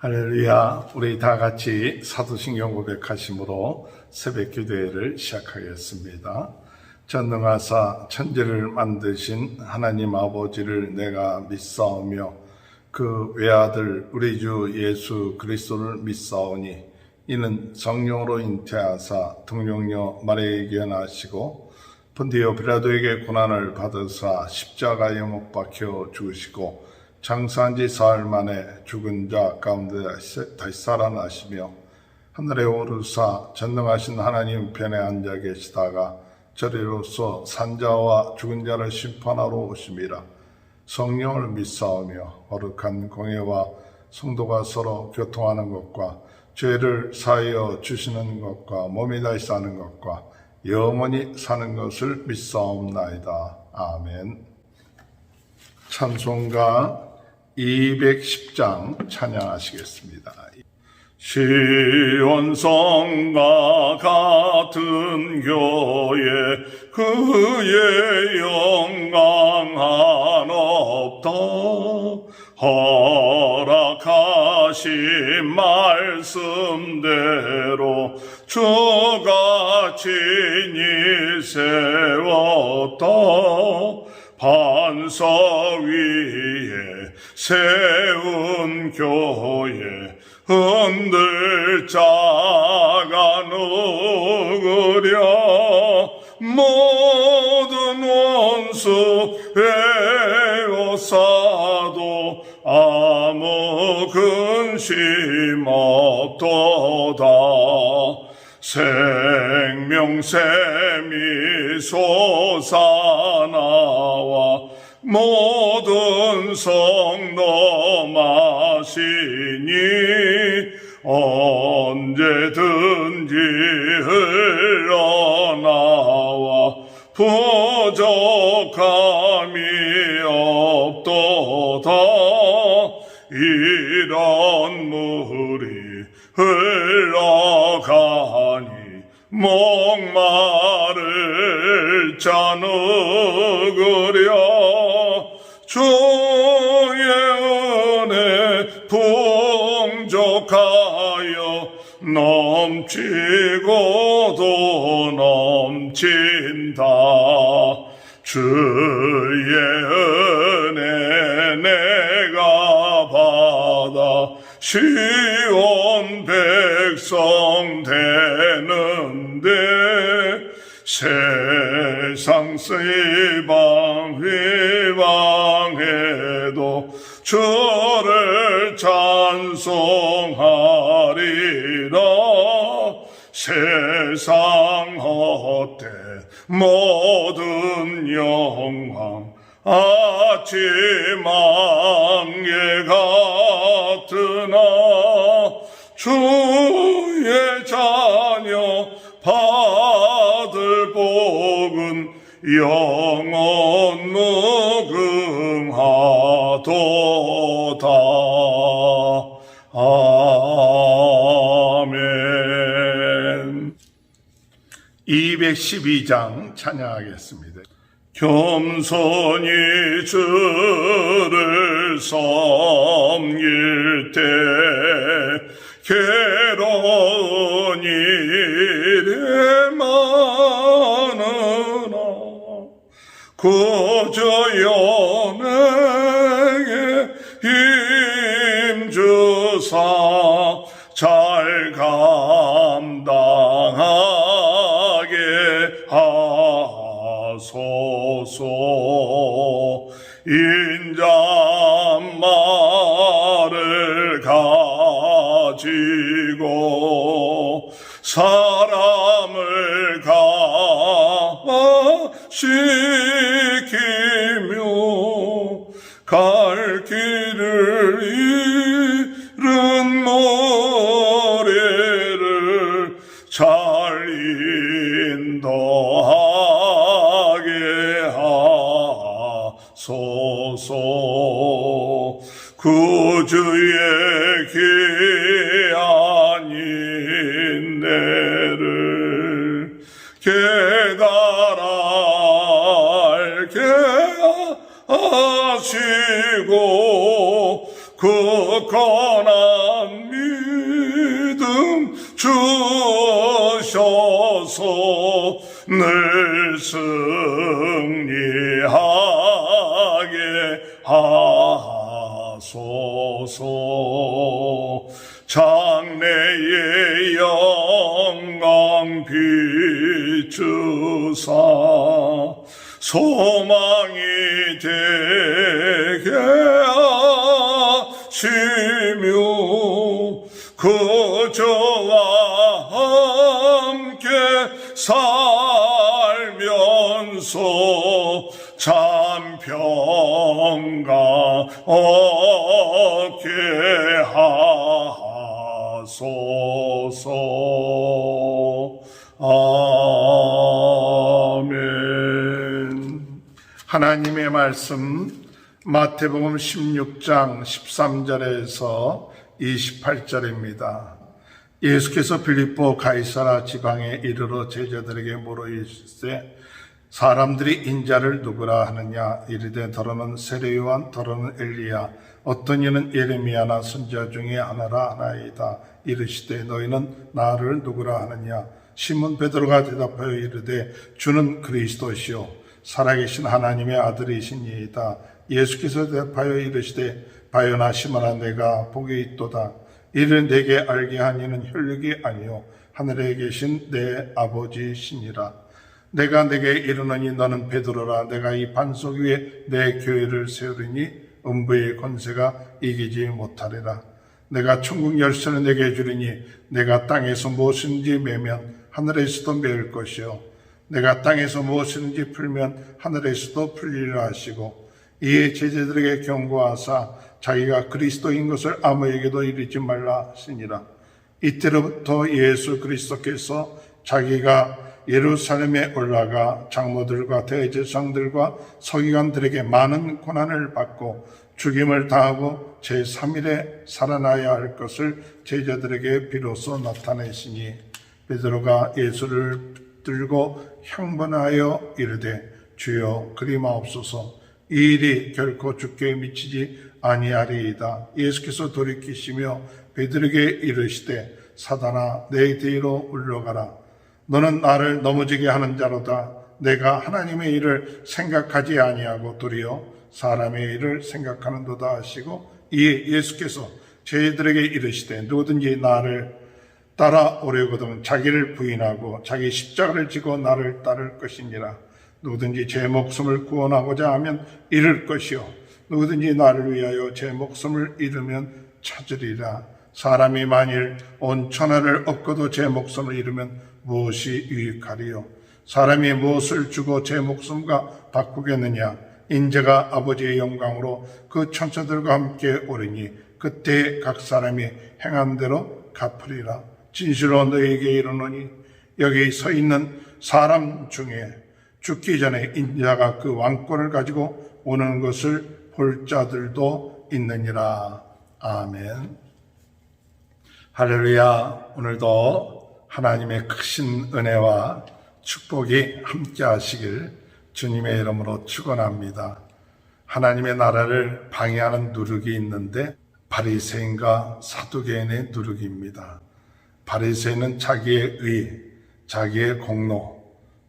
할렐루야. 우리 다 같이 사도신경 고백하심으로 새벽 기도회를 시작하겠습니다. 전능하사 천지를 만드신 하나님 아버지를 내가 믿사오며 그 외아들 우리 주 예수 그리스도를 믿사오니 이는 성령으로 잉태하사 동정녀 마리아에게 나시고 본디오 빌라도에게 고난을 받으사 십자가에 못 박혀 죽으시고 장사한 지 사흘 만에 죽은 자 가운데 다시 살아나시며 하늘에 오르사 전능하신 하나님 편에 앉아 계시다가 저리로서 산자와 죽은 자를 심판하러 오심이라. 성령을 믿사오며 거룩한 공예와 성도가 서로 교통하는 것과 죄를 사하여 주시는 것과 몸이 다시 사는 것과 영원히 사는 것을 믿사옵나이다. 아멘. 찬송가 210장 찬양하시겠습니다. 시온성과 같은 교회 그의 영광 한없더 허락하신 말씀대로 주가 친히 세웠다. 반석 위에 세운 교회 흔들 자가 누구랴. 모든 원수 에워싸도 아무 근심 없도다. 생명샘이 솟아나와 모든 성도 마시니 언제든지 흘러나와 부족함이 없도다. 이런 물이 흘러가니 목마를 자 누구랴. 주의 은혜 풍족하여 넘치고도 넘친다. 주의 은혜 내가 받아 시온 백성 되는데 세상 위방해도 주를 찬송하리라. 세상 헛되 모든 영광 아침 안개 같으나 주의 자녀 받을 복은 영원 무궁하도다. 아멘. 212장 찬양하겠습니다. 겸손히 주를 섬길 때 괴로운 일에 많으나 구주여 내게 힘주사 잘 감당하게 하소서. 인자말을 가지고 사람을 가시키며 갈 길을 잃은 노래를 잘 인도하게 하소서. 구주의 귀한 인내를 깨달아 알게 하시고 굳건한 하소서 늘 승리하게 하소서 장래의 영광 비추사 소망이 되게 하시며 그 저와 함께 살면서 참 평강 얻게 하소서. 아멘. 하나님의 말씀 마태복음 16장 13절에서 28절입니다. 예수께서 빌립보 가이사라 지방에 이르러 제자들에게 물어 이르시되 사람들이 인자를 누구라 하느냐 이르되 더러는 세례요한 더러는 엘리야 어떤 이는 예레미야나 선지자 중에 하나라 하나이다. 이르시되 너희는 나를 누구라 하느냐 시몬 베드로가 대답하여 이르되 주는 그리스도시요 살아계신 하나님의 아들이시니이다. 예수께서 대답하여 이르시되 바요나 시몬아 내가 복이 있도다. 이를 내게 알게 한 이는 혈육이 아니요 하늘에 계신 내 아버지시니라. 내가 내게 이르노니 너는 베드로라. 내가 이 반석 위에 내 교회를 세우리니 음부의 권세가 이기지 못하리라. 내가 천국 열쇠를 내게 주리니 내가 땅에서 무엇인지 매면 하늘에서도 매일 것이요 내가 땅에서 무엇인지 풀면 하늘에서도 풀리리라 하시고 이에 제자들에게 경고하사 자기가 그리스도인 것을 아무에게도 이르지 말라 하시니라. 이때로부터 예수 그리스도께서 자기가 예루살렘에 올라가 장로들과 대제사장들과 서기관들에게 많은 고난을 받고 죽임을 당하고 제3일에 살아나야 할 것을 제자들에게 비로소 나타내시니 베드로가 예수를 들고 형번하여 이르되 주여 그리 마옵소서 이 일이 결코 주께 미치지 아니하리이다. 예수께서 돌이키시며 베드로에게 이르시되 사단아 내 뒤로 물러가라. 너는 나를 넘어지게 하는 자로다. 내가 하나님의 일을 생각하지 아니하고 도리어 사람의 일을 생각하는도다 하시고 이에 예수께서 제자들에게 이르시되 누구든지 나를 따라오려거든 자기를 부인하고 자기 십자가를 지고 나를 따를 것이니라. 누구든지 제 목숨을 구원하고자 하면 잃을 것이요 누구든지 나를 위하여 제 목숨을 잃으면 찾으리라. 사람이 만일 온 천하를 얻고도 제 목숨을 잃으면 무엇이 유익하리요? 사람이 무엇을 주고 제 목숨과 바꾸겠느냐? 인자가 아버지의 영광으로 그 천사들과 함께 오리니 그때 각 사람이 행한 대로 갚으리라. 진실로 너희에게 이르노니 여기 서 있는 사람 중에 죽기 전에 인자가 그 왕권을 가지고 오는 것을 볼 자들도 있느니라. 아멘. 할렐루야. 오늘도 하나님의 크신 은혜와 축복이 함께 하시길 주님의 이름으로 축원합니다. 하나님의 나라를 방해하는 누룩이 있는데 바리새인과 사두개인의 누룩입니다. 바리새인은 자기의 의, 자기의 공로,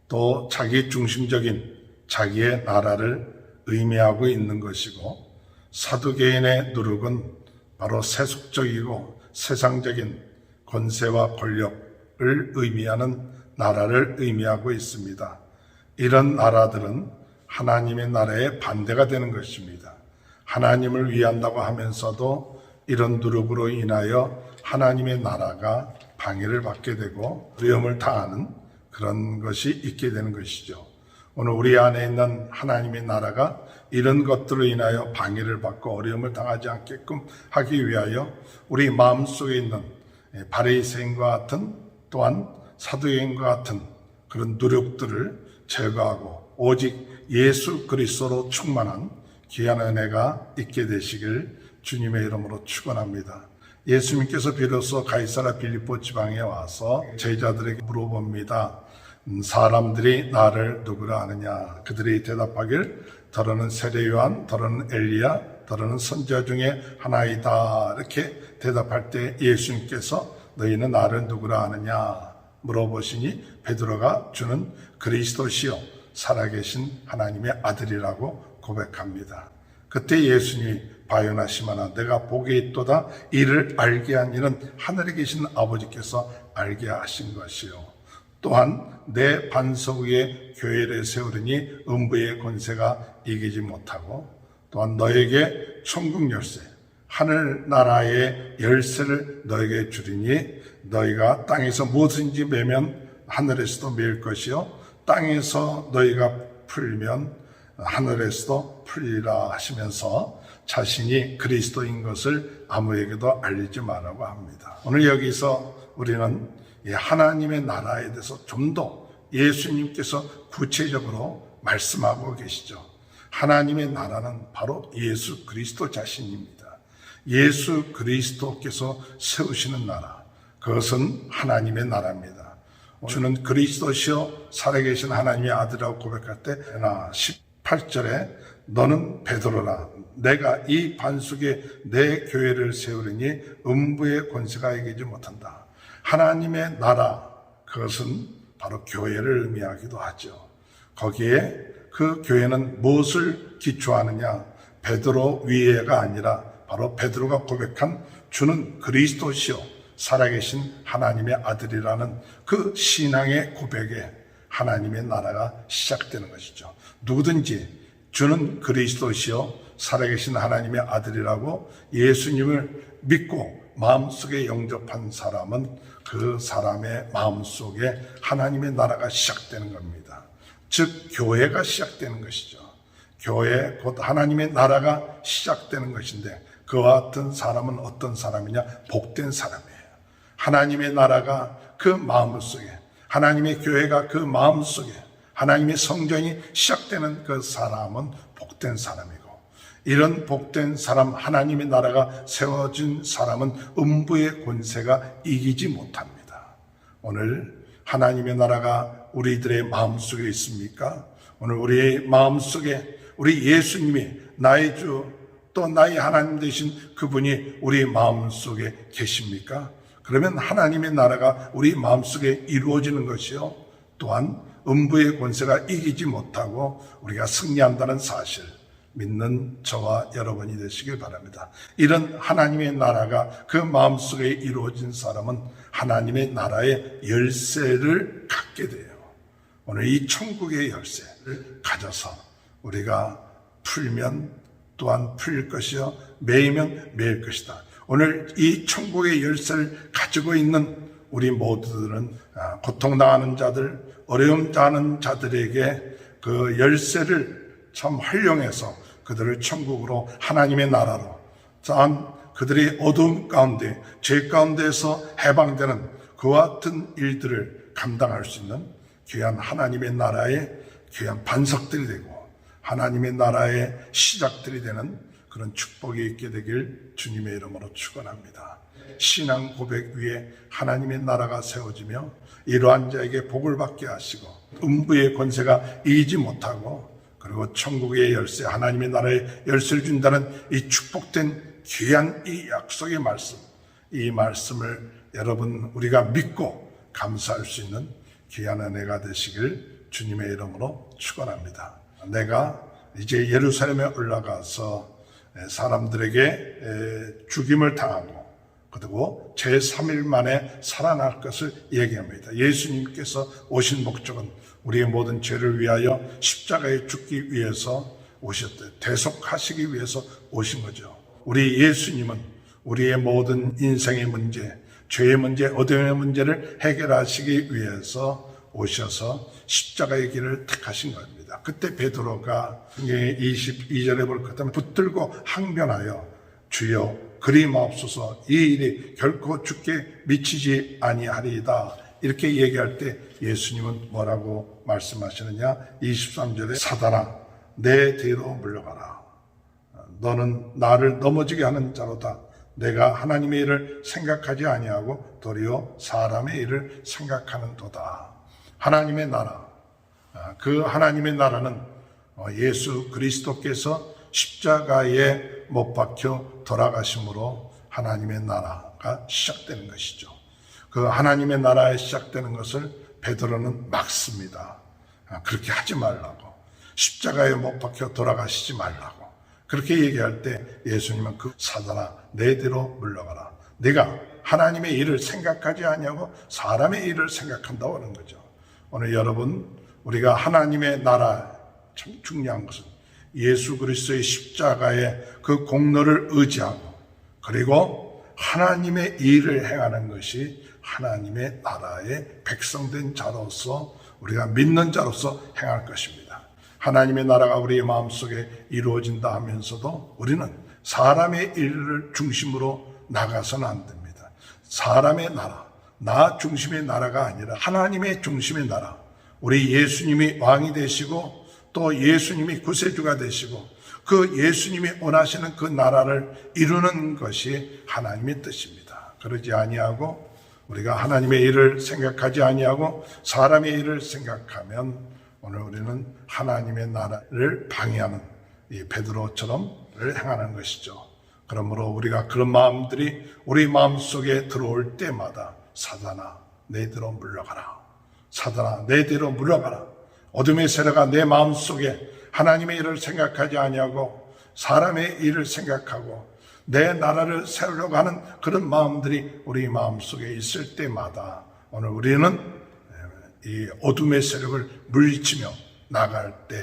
또 자기 중심적인 자기의 나라를 의미하고 있는 것이고 사두개인의 누룩은 바로 세속적이고 세상적인 권세와 권력을 의미하는 나라를 의미하고 있습니다. 이런 나라들은 하나님의 나라에 반대가 되는 것입니다. 하나님을 위한다고 하면서도 이런 누룩으로 인하여 하나님의 나라가 방해를 받게 되고 어려움을 당하는 그런 것이 있게 되는 것이죠. 오늘 우리 안에 있는 하나님의 나라가 이런 것들로 인하여 방해를 받고 어려움을 당하지 않게끔 하기 위하여 우리 마음속에 있는 바리새인과 같은 또한 사두개인과 같은 그런 누룩들을 제거하고 오직 예수 그리스도로 충만한 귀한 은혜가 있게 되시길 주님의 이름으로 축원합니다. 예수님께서 비로소 가이사라 빌립보 지방에 와서 제자들에게 물어봅니다. 사람들이 나를 누구라 하느냐? 그들이 대답하길 더러는 세례요한, 더러는 엘리야, 더러는 선지자 중에 하나이다. 이렇게 대답할 때 예수님께서 너희는 나를 누구라 하느냐? 물어보시니 베드로가 주는 그리스도시요 살아계신 하나님의 아들이라고 고백합니다. 그때 예수님이 바요나시마나 내가 복이 있도다 이를 알게 한 이는 하늘에 계신 아버지께서 알게 하신 것이요 또한 내 반석 위에 교회를 세우리니 음부의 권세가 이기지 못하고 또한 너에게 천국 열쇠 하늘나라의 열쇠를 너에게 주리니 너희가 땅에서 무엇인지 매면 하늘에서도 매일 것이요 땅에서 너희가 풀면 하늘에서도 풀리라 하시면서 자신이 그리스도인 것을 아무에게도 알리지 말라고 합니다. 오늘 여기서 우리는 하나님의 나라에 대해서 좀 더 예수님께서 구체적으로 말씀하고 계시죠. 하나님의 나라는 바로 예수 그리스도 자신입니다. 예수 그리스도께서 세우시는 나라, 그것은 하나님의 나라입니다. 주는 그리스도시요 살아계신 하나님의 아들이라고 고백할 때 18절에 너는 베드로라 내가 이 반석에 내 교회를 세우리니 음부의 권세가 이기지 못한다. 하나님의 나라, 그것은 바로 교회를 의미하기도 하죠. 거기에 그 교회는 무엇을 기초하느냐? 베드로 위에가 아니라 바로 베드로가 고백한 주는 그리스도시요 살아계신 하나님의 아들이라는 그 신앙의 고백에 하나님의 나라가 시작되는 것이죠. 누구든지 주는 그리스도시요 살아계신 하나님의 아들이라고 예수님을 믿고 마음속에 영접한 사람은 그 사람의 마음속에 하나님의 나라가 시작되는 겁니다. 즉 교회가 시작되는 것이죠. 교회 곧 하나님의 나라가 시작되는 것인데 그와 같은 사람은 어떤 사람이냐? 복된 사람이에요. 하나님의 나라가 그 마음속에, 하나님의 교회가 그 마음속에, 하나님의 성전이 시작되는 그 사람은 복된 사람이고, 이런 복된 사람, 하나님의 나라가 세워진 사람은 음부의 권세가 이기지 못합니다. 오늘 하나님의 나라가 우리들의 마음속에 있습니까? 오늘 우리의 마음속에 우리 예수님이 나의 주 또 나의 하나님 되신 그분이 우리 마음속에 계십니까? 그러면 하나님의 나라가 우리 마음속에 이루어지는 것이요 또한 음부의 권세가 이기지 못하고 우리가 승리한다는 사실 믿는 저와 여러분이 되시길 바랍니다. 이런 하나님의 나라가 그 마음속에 이루어진 사람은 하나님의 나라의 열쇠를 갖게 돼요. 오늘 이 천국의 열쇠를 가져서 우리가 풀면 또한 풀릴 것이요 매이면 매일 것이다. 오늘 이 천국의 열쇠를 가지고 있는 우리 모두들은 고통당하는 자들, 어려움 당하는 자들에게 그 열쇠를 참 활용해서 그들을 천국으로 하나님의 나라로 또한 그들이 어두움 가운데 죄 가운데에서 해방되는 그와 같은 일들을 감당할 수 있는 귀한 하나님의 나라의 귀한 반석들이 되고 하나님의 나라의 시작들이 되는 그런 축복이 있게 되길 주님의 이름으로 축원합니다. 신앙 고백 위에 하나님의 나라가 세워지며 이러한 자에게 복을 받게 하시고 음부의 권세가 이기지 못하고 그리고 천국의 열쇠 하나님의 나라의 열쇠를 준다는 이 축복된 귀한 이 약속의 말씀, 이 말씀을 여러분 우리가 믿고 감사할 수 있는 귀한 은혜가 되시길 주님의 이름으로 축원합니다. 내가 이제 예루살렘에 올라가서 사람들에게 죽임을 당하고 그리고 제3일 만에 살아날 것을 얘기합니다. 예수님께서 오신 목적은 우리의 모든 죄를 위하여 십자가에 죽기 위해서 오셨대요. 대속하시기 위해서 오신 거죠. 우리 예수님은 우리의 모든 인생의 문제, 죄의 문제, 어둠의 문제를 해결하시기 위해서 오셔서 십자가의 길을 택하신 겁니다. 그때 베드로가 22절에 볼 것 같으면 붙들고 항변하여 주여 그리 마옵소서 이 일이 결코 죽게 미치지 아니하리이다. 이렇게 얘기할 때 예수님은 뭐라고 말씀하시느냐? 23절에 사단아 내 뒤로 물러가라. 너는 나를 넘어지게 하는 자로다. 내가 하나님의 일을 생각하지 아니하고 도리어 사람의 일을 생각하는도다. 하나님의 나라, 그 하나님의 나라는 예수 그리스도께서 십자가에 못 박혀 돌아가심으로 하나님의 나라가 시작되는 것이죠. 그 하나님의 나라에 시작되는 것을 베드로는 막습니다. 그렇게 하지 말라고. 십자가에 못 박혀 돌아가시지 말라고. 그렇게 얘기할 때 예수님은 그 사단아 내 뒤로 물러가라. 네가 하나님의 일을 생각하지 아니하고 사람의 일을 생각한다고 하는 거죠. 오늘 여러분, 우리가 하나님의 나라, 참 중요한 것은 예수 그리스도의 십자가의 그 공로를 의지하고 그리고 하나님의 일을 행하는 것이 하나님의 나라의 백성된 자로서 우리가 믿는 자로서 행할 것입니다. 하나님의 나라가 우리의 마음속에 이루어진다 하면서도 우리는 사람의 일을 중심으로 나가서는 안 됩니다. 사람의 나라, 나 중심의 나라가 아니라 하나님의 중심의 나라, 우리 예수님이 왕이 되시고 또 예수님이 구세주가 되시고 그 예수님이 원하시는 그 나라를 이루는 것이 하나님의 뜻입니다. 그러지 아니하고 우리가 하나님의 일을 생각하지 아니하고 사람의 일을 생각하면 오늘 우리는 하나님의 나라를 방해하는 이 베드로처럼 행하는 것이죠. 그러므로 우리가 그런 마음들이 우리 마음속에 들어올 때마다 사단아 내 뒤로 물러가라. 사단아 내 뒤로 물러가라. 어둠의 세력아 내 마음속에 하나님의 일을 생각하지 아니하고 사람의 일을 생각하고 내 나라를 세우려고 하는 그런 마음들이 우리 마음속에 있을 때마다 오늘 우리는 이 어둠의 세력을 물리치며 나갈 때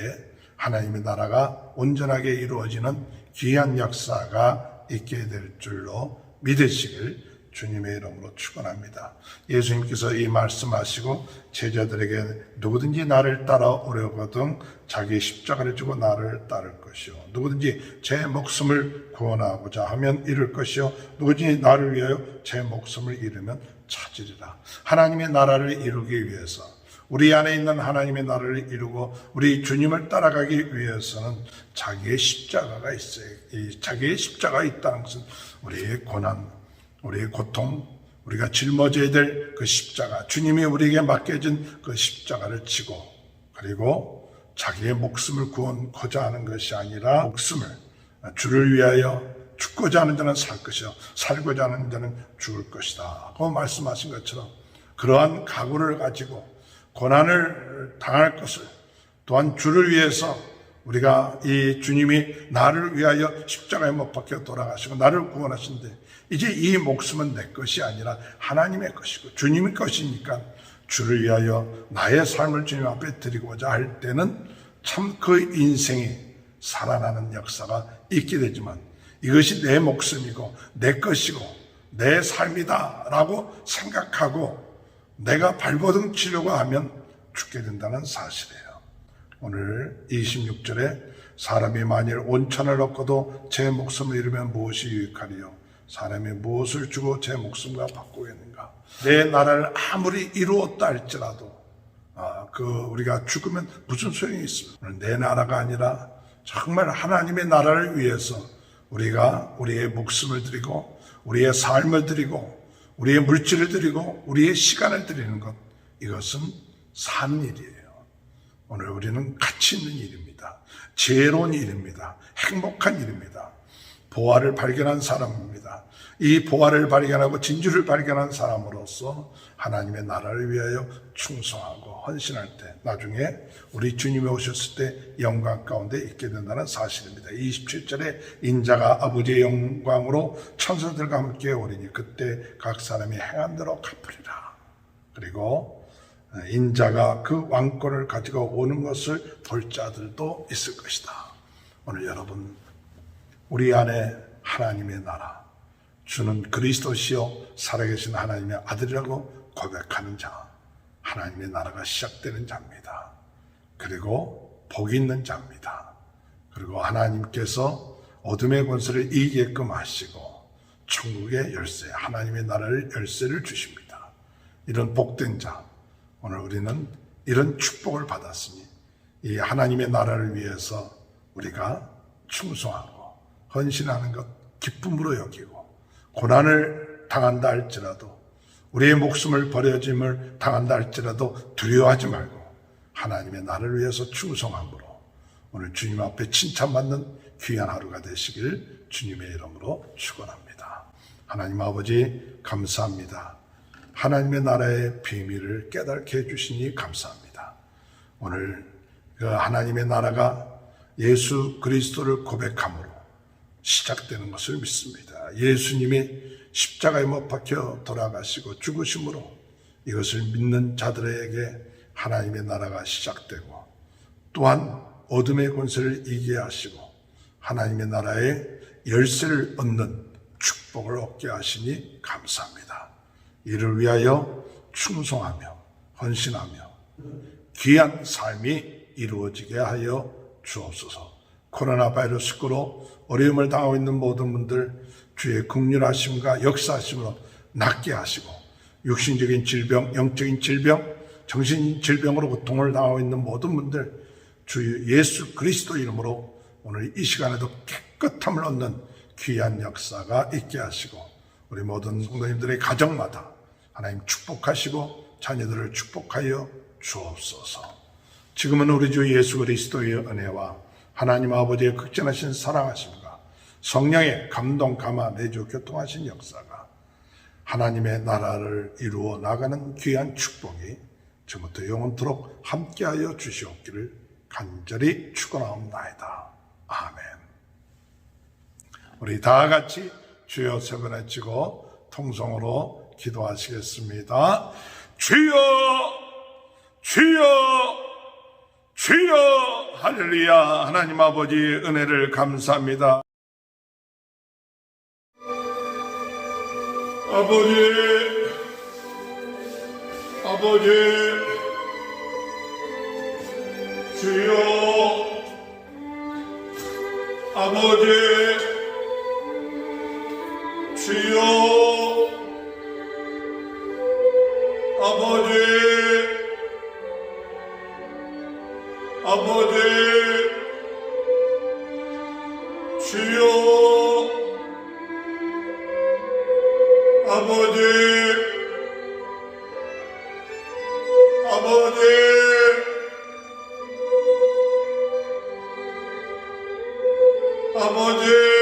하나님의 나라가 온전하게 이루어지는 귀한 역사가 있게 될 줄로 믿으시길 주님의 이름으로 축원합니다. 예수님께서 이 말씀하시고 제자들에게 누구든지 나를 따라오려거든 자기 십자가를 지고 나를 따를 것이요 누구든지 제 목숨을 구원하고자 하면 잃을 것이요 누구든지 나를 위하여 제 목숨을 잃으면 찾으리라. 하나님의 나라를 이루기 위해서 우리 안에 있는 하나님의 나라를 이루고 우리 주님을 따라가기 위해서는 자기의 십자가가 있어요. 자기의 십자가가 있다는 것은 우리의 고난, 우리의 고통, 우리가 짊어져야 될 그 십자가, 주님이 우리에게 맡겨진 그 십자가를 지고 그리고 자기의 목숨을 구원하고자 하는 것이 아니라 목숨을 주를 위하여 죽고자 하는 자는 살 것이요 살고자 하는 자는 죽을 것이다. 그 말씀하신 것처럼 그러한 각오를 가지고 고난을 당할 것을 또한 주를 위해서 우리가 이 주님이 나를 위하여 십자가에 못 박혀 돌아가시고 나를 구원하신데 이제 이 목숨은 내 것이 아니라 하나님의 것이고 주님의 것이니까 주를 위하여 나의 삶을 주님 앞에 드리고자 할 때는 참 그 인생이 살아나는 역사가 있게 되지만 이것이 내 목숨이고 내 것이고 내 삶이다 라고 생각하고 내가 발버둥 치려고 하면 죽게 된다는 사실이에요. 오늘 26절에 사람이 만일 온천을 얻고도 제 목숨을 잃으면 무엇이 유익하리요? 사람이 무엇을 주고 제 목숨과 바꾸겠는가? 내 나라를 아무리 이루었다 할지라도 우리가 죽으면 무슨 소용이 있습니까? 내 나라가 아니라 정말 하나님의 나라를 위해서 우리가 우리의 목숨을 드리고 우리의 삶을 드리고 우리의 물질을 드리고 우리의 시간을 드리는 것, 이것은 사는 일이에요. 오늘 우리는 가치 있는 일입니다. 지혜로운 일입니다. 행복한 일입니다. 보화를 발견한 사람입니다. 이 보화를 발견하고 진주를 발견한 사람으로서 하나님의 나라를 위하여 충성하고 헌신할 때 나중에 우리 주님이 오셨을 때 영광 가운데 있게 된다는 사실입니다. 27절에 인자가 아버지의 영광으로 천사들과 함께 오리니 그때 각 사람이 행한 대로 갚으리라. 그리고 인자가 그 왕권을 가지고 오는 것을 볼 자들도 있을 것이다. 오늘 여러분 우리 안에 하나님의 나라, 주는 그리스도시요 살아계신 하나님의 아들이라고 고백하는 자, 하나님의 나라가 시작되는 자입니다. 그리고 복이 있는 자입니다. 그리고 하나님께서 어둠의 권세를 이기게끔 하시고 천국의 열쇠, 하나님의 나라를 열쇠를 주십니다. 이런 복된 자, 오늘 우리는 이런 축복을 받았으니 이 하나님의 나라를 위해서 우리가 충성하고 헌신하는 것 기쁨으로 여기고 고난을 당한다 할지라도 우리의 목숨을 버려짐을 당한다 할지라도 두려워하지 말고 하나님의 나라를 위해서 충성함으로 오늘 주님 앞에 칭찬받는 귀한 하루가 되시길 주님의 이름으로 축원합니다. 하나님 아버지 감사합니다. 하나님의 나라의 비밀을 깨닫게 해주시니 감사합니다. 오늘 그 하나님의 나라가 예수 그리스도를 고백함으로 시작되는 것을 믿습니다. 예수님이 십자가에 못 박혀 돌아가시고 죽으심으로 이것을 믿는 자들에게 하나님의 나라가 시작되고, 또한 어둠의 권세를 이기게 하시고 하나님의 나라의 열쇠를 얻는 축복을 얻게 하시니 감사합니다. 이를 위하여 충성하며 헌신하며 귀한 삶이 이루어지게 하여 주옵소서. 코로나 바이러스로 어려움을 당하고 있는 모든 분들 주의 긍휼하심과 역사하심으로 낫게 하시고, 육신적인 질병, 영적인 질병, 정신 질병으로 고통을 당하고 있는 모든 분들 주 예수 그리스도 이름으로 오늘 이 시간에도 깨끗함을 얻는 귀한 역사가 있게 하시고, 우리 모든 성도님들의 가정마다 하나님 축복하시고 자녀들을 축복하여 주옵소서. 지금은 우리 주 예수 그리스도의 은혜와 하나님 아버지의 극진하신 사랑하심과 성령의 감동, 감화, 내주, 교통하신 역사가 하나님의 나라를 이루어 나가는 귀한 축복이 지금부터 영원토록 함께하여 주시옵기를 간절히 축원하옵나이다. 아멘. 우리 다 같이 주여 세 번 외치고 통성으로 기도하시겠습니다. 주여, 주여, 주여. 할렐루야. 하나님 아버지의 은혜를 감사합니다. 아버지, 주여, 아버지, 주여, 아버지, 아버지, 주여, 아버지, 아버지, 아버지,